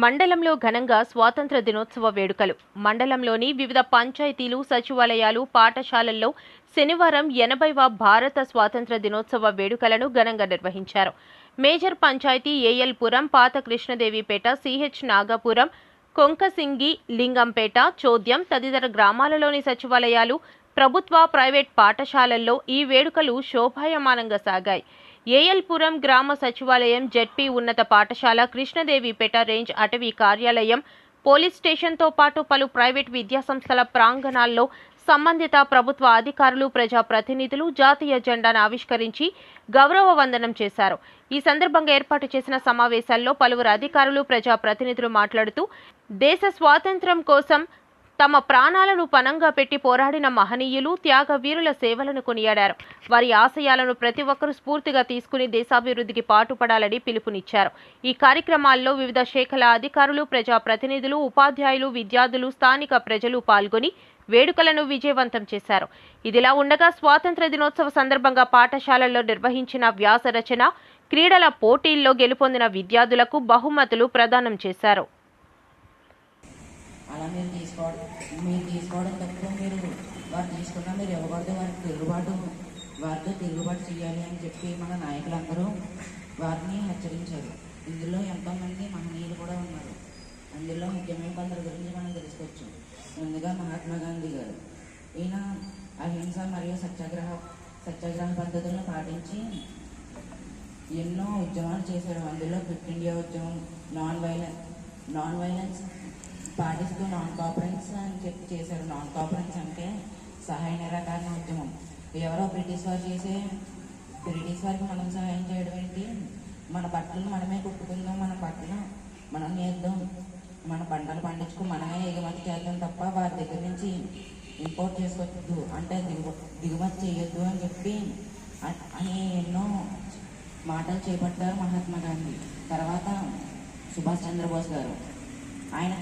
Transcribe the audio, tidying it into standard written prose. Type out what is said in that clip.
మండలంలో ఘనంగా స్వాతంత్ర దినోత్సవ వేడుకలు. మండలంలోని వివిధ పంచాయతీలు, సచివాలయాలు, పాఠశాలల్లో శనివారం 80వ భారత స్వాతంత్ర దినోత్సవ వేడుకలను ఘనంగా నిర్వహించారు. మేజర్ పంచాయతీ ఏఎల్పురం, పాత కృష్ణదేవిపేట, సిహెచ్ నాగపురం, కొంకసింగి, లింగంపేట, చోద్యం తదితర గ్రామాలలోని సచివాలయాలు, ప్రభుత్వ, ప్రైవేట్ పాఠశాలల్లో ఈ వేడుకలు శోభాయమానంగా సాగాయి. ఏఎల్పురం గ్రామ సచివాలయం, జెడ్పీ ఉన్నత పాఠశాల, కృష్ణదేవిపేట రేంజ్ అటవీ కార్యాలయం, పోలీస్ స్టేషన్తో పాటు పలు ప్రైవేట్ విద్యాసంస్థల ప్రాంగణాల్లో సంబంధిత ప్రభుత్వ అధికారులు, ప్రజాప్రతినిధులు జాతీయ జెండాను ఆవిష్కరించి గౌరవ వందనం చేశారు. ఈ సందర్భంగా ఏర్పాటు చేసిన సమావేశాల్లో పలువురు అధికారులు, ప్రజాప్రతినిధులు మాట్లాడుతూ దేశ స్వాతంత్ర్యం కోసం తమ ప్రాణాలను పణంగా పెట్టి పోరాడిన మహనీయులు, త్యాగవీరుల సేవలను కొనియాడారు. వారి ఆశయాలను ప్రతి ఒక్కరూ స్ఫూర్తిగా తీసుకుని దేశాభివృద్ధికి పాటుపడాలని పిలుపునిచ్చారు. ఈ కార్యక్రమాల్లో వివిధ శాఖల అధికారులు, ప్రజాప్రతినిధులు, ఉపాధ్యాయులు, విద్యార్థులు, స్థానిక ప్రజలు పాల్గొని వేడుకలను విజయవంతం చేశారు. ఇదిలా ఉండగా స్వాతంత్ర దినోత్సవ సందర్భంగా పాఠశాలల్లో నిర్వహించిన వ్యాస రచన, క్రీడల పోటీల్లో గెలుపొందిన విద్యార్థులకు బహుమతులు ప్రదానం చేశారు. అలా మీరు తీసుకోవడం తప్పు. మీరు వారు తీసుకున్నా మీరు ఇవ్వకూడదు. వారితో తిరుగుబాటు చేయాలి అని చెప్పి మన నాయకులందరూ వారిని హెచ్చరించారు. ఇందులో ఎంతోమంది మహనీయులు కూడా ఉన్నారు. అందులో ముఖ్యమైన కొందరి గురించి మనం తెలుసుకోవచ్చు. ముందుగా మహాత్మా గాంధీ గారు. ఈయన అహింస మరియు సత్యాగ్రహ పద్ధతులను పాటించి ఎన్నో ఉద్యమాలు చేశారు. అందులో క్విట్ ఇండియా ఉద్యమం, నాన్ వైలెన్స్ పాటిస్తూ నాన్ కోఆపరెన్స్ అని చెప్పి చేశారు. నాన్ కోఆపరెన్స్ అంటే సహాయ నిరాకరణ ఉద్యమం. ఎవరో బ్రిటిష్ వారికి మనం సహాయం చేయడం ఏంటి? మన బట్టలు మనమే కుట్టుకుందాం, మన బట్టలు మనం నేద్దాం, మన పంటలు పండించుకుని మనమే ఎగుమతి చేద్దాం తప్ప వారి దగ్గర నుంచి ఇంపోర్ట్ చేసుకోవద్దు, అంటే దిగుమతి చేయొద్దు అని చెప్పి అని ఎన్నో మాటలు చేపట్టారు మహాత్మా గాంధీ. తర్వాత సుభాష్ చంద్రబోస్ గారు. ఆయన